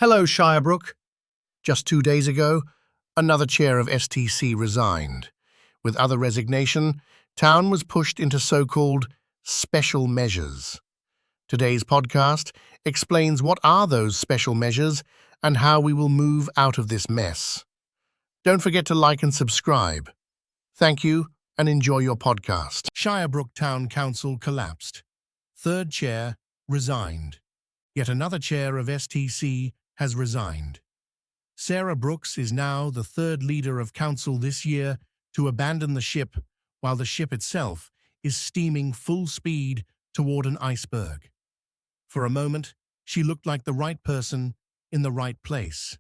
Hello, Shirebrook. Just 2 days ago, another chair of STC resigned. With other resignation, town was pushed into so-called special measures. Today's podcast explains what are those special measures and how we will move out of this mess. Don't forget to like and subscribe. Thank you and enjoy your podcast. Shirebrook Town Council collapsed. Third chair resigned. Yet another chair of STC has resigned. Sarah Brooks is now the third leader of council this year to abandon the ship, while the ship itself is steaming full speed toward an iceberg. For a moment, she looked like the right person in the right place.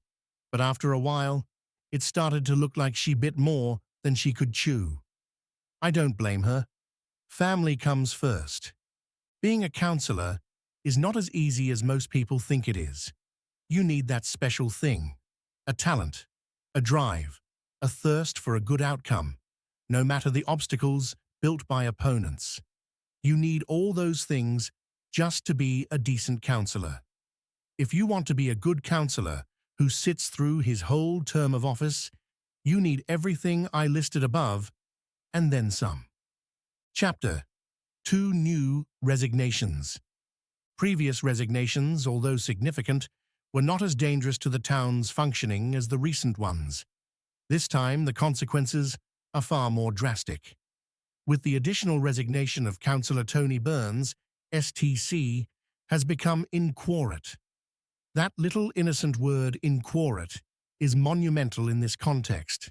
But after a while, it started to look like she bit more than she could chew. I don't blame her. Family comes first. Being a councillor is not as easy as most people think it is. You need that special thing, a talent, a drive, a thirst for a good outcome, no matter the obstacles built by opponents. You need all those things just to be a decent councillor. If you want to be a good councillor who sits through his whole term of office, you need everything I listed above and then some. Chapter 2. New resignations. Previous resignations, although significant, were not as dangerous to the town's functioning as the recent ones. This time, the consequences are far more drastic. With the additional resignation of Councillor Tony Burns, STC has become inquorate. That little innocent word, inquorate, is monumental in this context.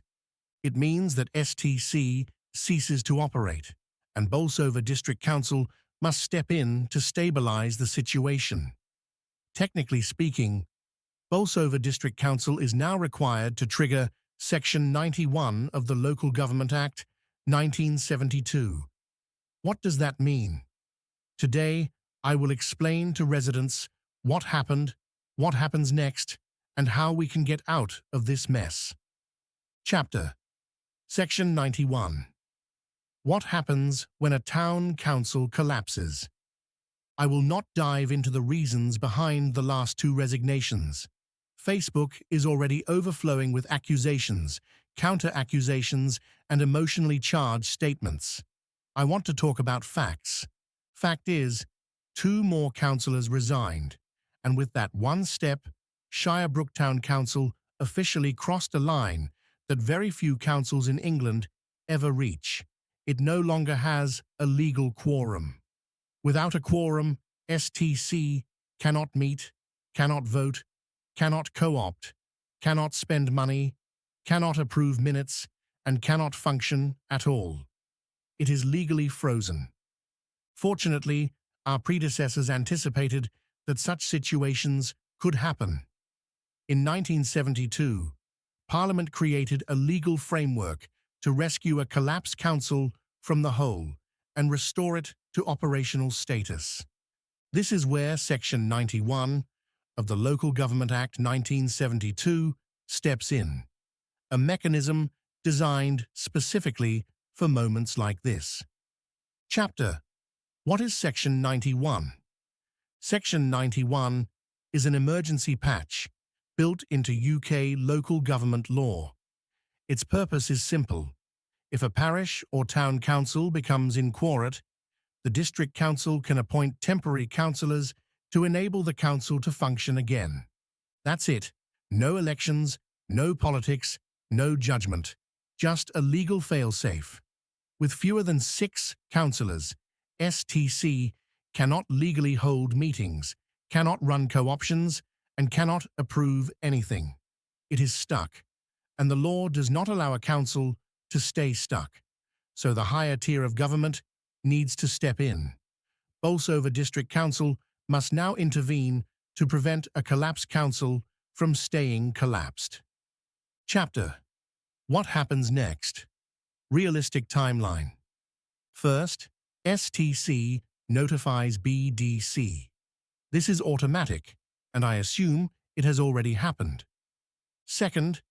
It means that STC ceases to operate, and Bolsover District Council must step in to stabilize the situation. Technically speaking, Bolsover District Council is now required to trigger Section 91 of the Local Government Act 1972. What does that mean? Today, I will explain to residents what happened, what happens next, and how we can get out of this mess. Chapter Section 91. What happens when a town council collapses? I will not dive into the reasons behind the last two resignations. Facebook is already overflowing with accusations, counter-accusations, and emotionally charged statements. I want to talk about facts. Fact is, 2 more councillors resigned, and with that one step, Shirebrook Town Council officially crossed a line that very few councils in England ever reach. It no longer has a legal quorum. Without a quorum, STC cannot meet, cannot vote, cannot co-opt, cannot spend money, cannot approve minutes, and cannot function at all. It is legally frozen. Fortunately, our predecessors anticipated that such situations could happen. In 1972, Parliament created a legal framework to rescue a collapsed council from the hole and restore it to operational status. This is where Section 91 of the Local Government Act 1972 steps in, a mechanism designed specifically for moments like this. Chapter: What is Section 91? Section 91 is an emergency patch built into UK local government law. Its purpose is simple. If a parish or town council becomes inquorate, the district council can appoint temporary councillors to enable the council to function again. That's it. No elections, no politics, no judgment. Just a legal fail-safe. With fewer than 6 councillors, STC cannot legally hold meetings, cannot run co-options, and cannot approve anything. It is stuck, and the law does not allow a council to stay stuck. So the higher tier of government needs to step in. Bolsover District Council must now intervene to prevent a collapsed council from staying collapsed. Chapter: What happens next? Realistic timeline. First, STC notifies BDC. This is automatic, and I assume it has already happened. Second,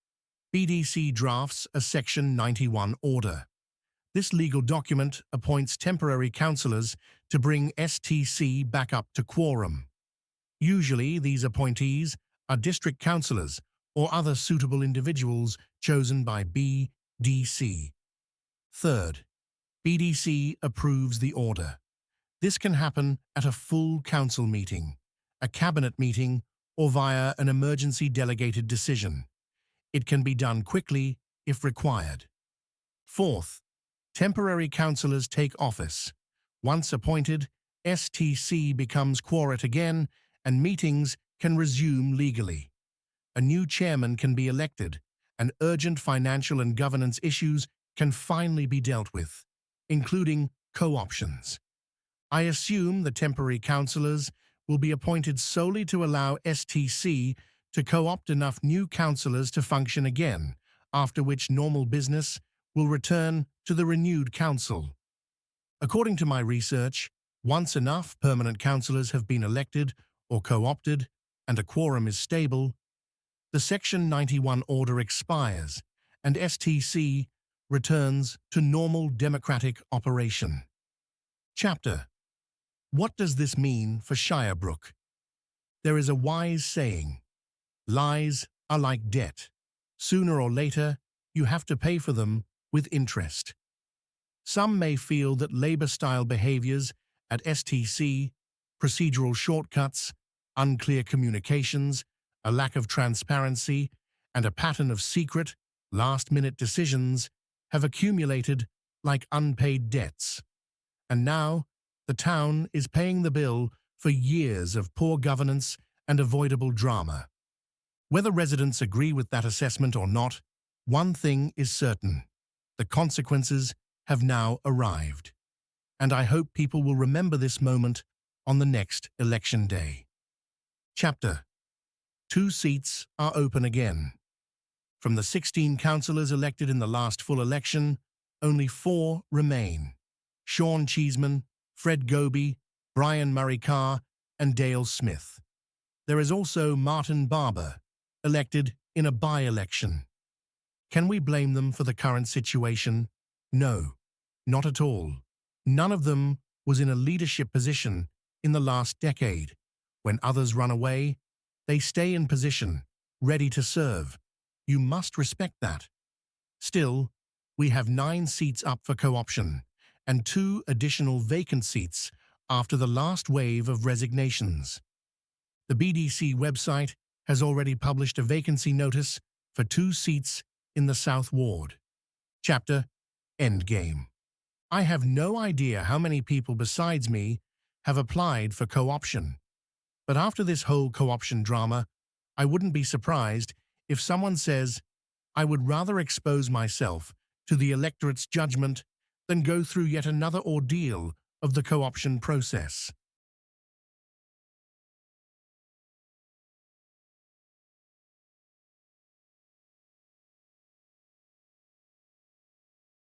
BDC drafts a Section 91 order. This legal document appoints temporary councillors to bring STC back up to quorum. Usually, these appointees are district councillors or other suitable individuals chosen by BDC. Third, BDC approves the order. This can happen at a full council meeting, a cabinet meeting, or via an emergency delegated decision. It can be done quickly if required. Fourth, temporary councillors take office. Once appointed, STC becomes quorate again and meetings can resume legally. A new chairman can be elected and urgent financial and governance issues can finally be dealt with, including co-options. I assume the temporary councillors will be appointed solely to allow STC to co-opt enough new councillors to function again, after which normal business will return to the renewed council. According to my research, once enough permanent councillors have been elected or co-opted and a quorum is stable, the Section 91 order expires and STC returns to normal democratic operation. Chapter: What does this mean for Shirebrook? There is a wise saying, lies are like debt. Sooner or later, you have to pay for them with interest. Some may feel that Labour-style behaviours at STC, procedural shortcuts, unclear communications, a lack of transparency, and a pattern of secret, last-minute decisions have accumulated like unpaid debts. And now, the town is paying the bill for years of poor governance and avoidable drama. Whether residents agree with that assessment or not, one thing is certain: the consequences have now arrived. And I hope people will remember this moment on the next election day. Chapter: 2 seats are open again. From the 16 councillors elected in the last full election, only 4 remain: Sean Cheeseman, Fred Goby, Brian Murray-Carr, and Dale Smith. There is also Martin Barber, elected in a by-election. Can we blame them for the current situation? No, not at all. None of them was in a leadership position in the last decade. When others run away, they stay in position, ready to serve. You must respect that. Still, we have 9 seats up for co-option and 2 additional vacant seats after the last wave of resignations. The BDC website has already published a vacancy notice for 2 seats in the South Ward. Chapter: Endgame. I have no idea how many people besides me have applied for co-option. But after this whole co-option drama, I wouldn't be surprised if someone says, I would rather expose myself to the electorate's judgment than go through yet another ordeal of the co-option process.